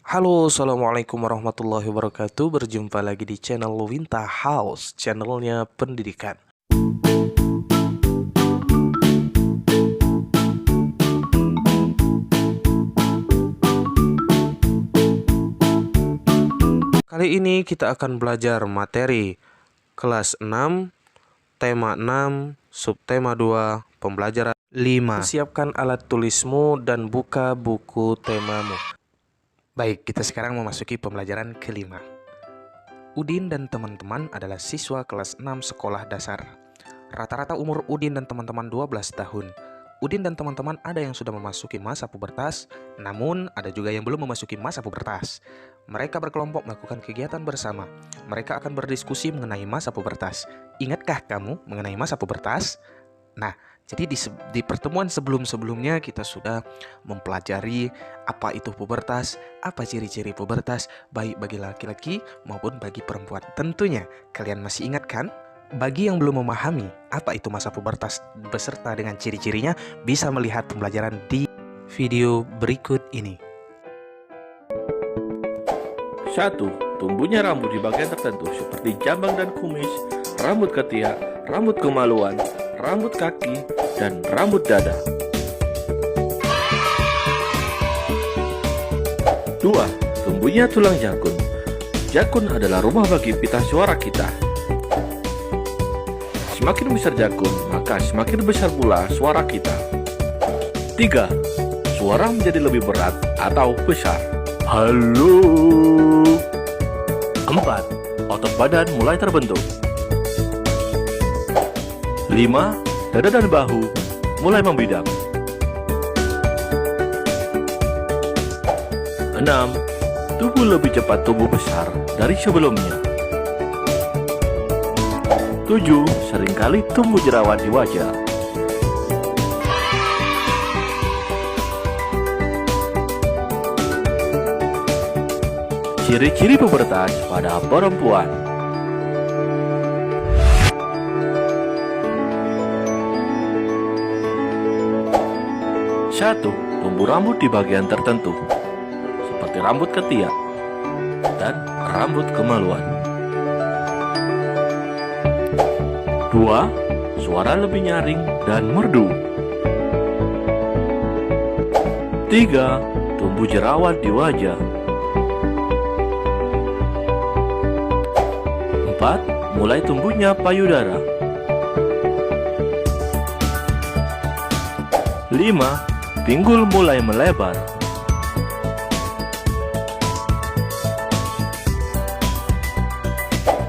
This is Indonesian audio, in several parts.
Halo, assalamualaikum warahmatullahi wabarakatuh. Berjumpa lagi di channel Winta House, channelnya pendidikan. Kali ini kita akan belajar materi kelas 6, tema 6, subtema 2, pembelajaran 5. Siapkan alat tulismu dan buka buku temamu. Baik, kita sekarang memasuki pembelajaran kelima. Udin dan teman-teman adalah siswa kelas 6 sekolah dasar. Rata-rata umur Udin dan teman-teman 12 tahun. Udin dan teman-teman ada yang sudah memasuki masa pubertas, namun ada juga yang belum memasuki masa pubertas. Mereka berkelompok melakukan kegiatan bersama. Mereka akan berdiskusi mengenai masa pubertas. Ingatkah kamu mengenai masa pubertas? Nah, jadi di pertemuan sebelum-sebelumnya kita sudah mempelajari apa itu pubertas, apa ciri-ciri pubertas, baik bagi laki-laki maupun bagi perempuan. Tentunya kalian masih ingat kan? Bagi yang belum memahami apa itu masa pubertas beserta dengan ciri-cirinya, bisa melihat pembelajaran di video berikut ini. 1. Tumbuhnya rambut di bagian tertentu seperti jambang dan kumis, rambut ketiak, rambut kemaluan, rambut kaki, dan rambut dada. 2. Tumbuhnya tulang jakun. Jakun adalah rumah bagi pita suara kita. Semakin besar jakun, maka semakin besar pula suara kita. 3. Suara menjadi lebih berat atau besar. Halo. 4. Otot badan mulai terbentuk. 5. Dada dan bahu mulai membidang. 6. Tubuh lebih cepat tumbuh besar dari sebelumnya. 7. Seringkali tumbuh jerawat di wajah. 8. Ciri-ciri pubertas pada perempuan. 1. Tumbuh rambut di bagian tertentu, seperti rambut ketiak dan rambut kemaluan. 2. Suara lebih nyaring dan merdu. 3. Tumbuh jerawat di wajah. 4. Mulai tumbuhnya payudara. 5. Pinggul mulai melebar.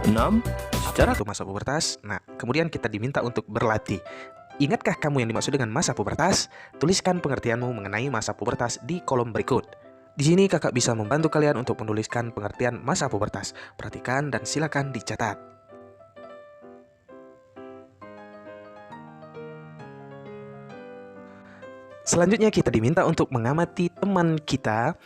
6. Secara itu masa pubertas. Nah, kemudian kita diminta untuk berlatih. Ingatkah kamu yang dimaksud dengan masa pubertas? Tuliskan pengertianmu mengenai masa pubertas di kolom berikut. Di sini kakak bisa membantu kalian untuk menuliskan pengertian masa pubertas. Perhatikan dan silakan dicatat. Selanjutnya kita diminta untuk mengamati teman kita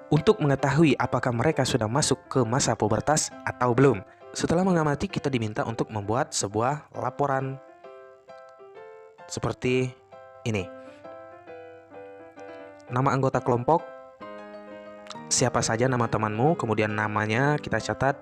untuk mengetahui apakah mereka sudah masuk ke masa pubertas atau belum. Setelah mengamati, kita diminta untuk membuat sebuah laporan seperti ini. Nama anggota kelompok, siapa saja nama temanmu, kemudian namanya kita catat,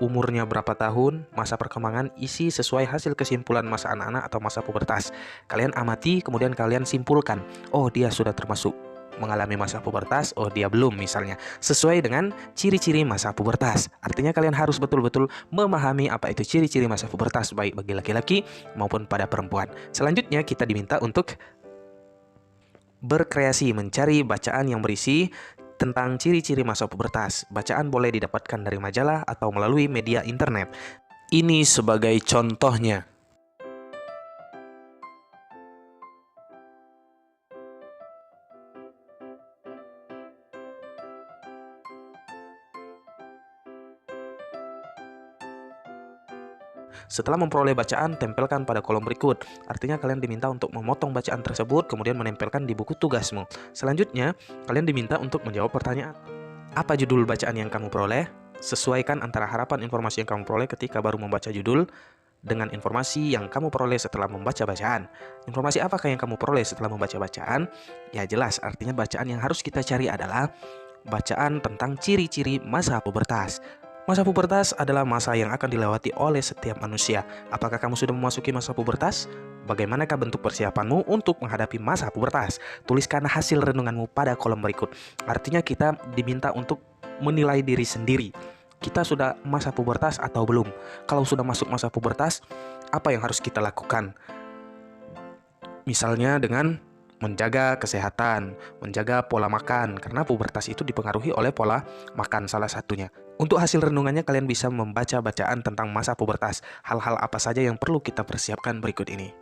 umurnya berapa tahun, masa perkembangan, isi sesuai hasil kesimpulan masa anak-anak atau masa pubertas. Kalian amati, kemudian kalian simpulkan, oh dia sudah termasuk mengalami masa pubertas, oh dia belum misalnya, sesuai dengan ciri-ciri masa pubertas. Artinya kalian harus betul-betul memahami apa itu ciri-ciri masa pubertas, baik bagi laki-laki maupun pada perempuan. Selanjutnya kita diminta untuk berkreasi, mencari bacaan yang berisi tentang ciri-ciri masa pubertas. Bacaan boleh didapatkan dari majalah atau melalui media internet. Ini sebagai contohnya. Setelah memperoleh bacaan, tempelkan pada kolom berikut. Artinya kalian diminta untuk memotong bacaan tersebut, kemudian menempelkan di buku tugasmu. Selanjutnya, kalian diminta untuk menjawab pertanyaan. Apa judul bacaan yang kamu peroleh? Sesuaikan antara harapan informasi yang kamu peroleh ketika baru membaca judul dengan informasi yang kamu peroleh setelah membaca bacaan. Informasi apakah yang kamu peroleh setelah membaca bacaan? Ya jelas, artinya bacaan yang harus kita cari adalah bacaan tentang ciri-ciri masa pubertas. Masa pubertas adalah masa yang akan dilewati oleh setiap manusia. Apakah kamu sudah memasuki masa pubertas? Bagaimanakah bentuk persiapanmu untuk menghadapi masa pubertas? Tuliskan hasil renunganmu pada kolom berikut. Artinya kita diminta untuk menilai diri sendiri. Kita sudah masa pubertas atau belum? Kalau sudah masuk masa pubertas, apa yang harus kita lakukan? Misalnya dengan menjaga kesehatan, menjaga pola makan, karena pubertas itu dipengaruhi oleh pola makan salah satunya. Untuk hasil renungannya kalian bisa membaca bacaan tentang masa pubertas. Hal-hal apa saja yang perlu kita persiapkan berikut ini.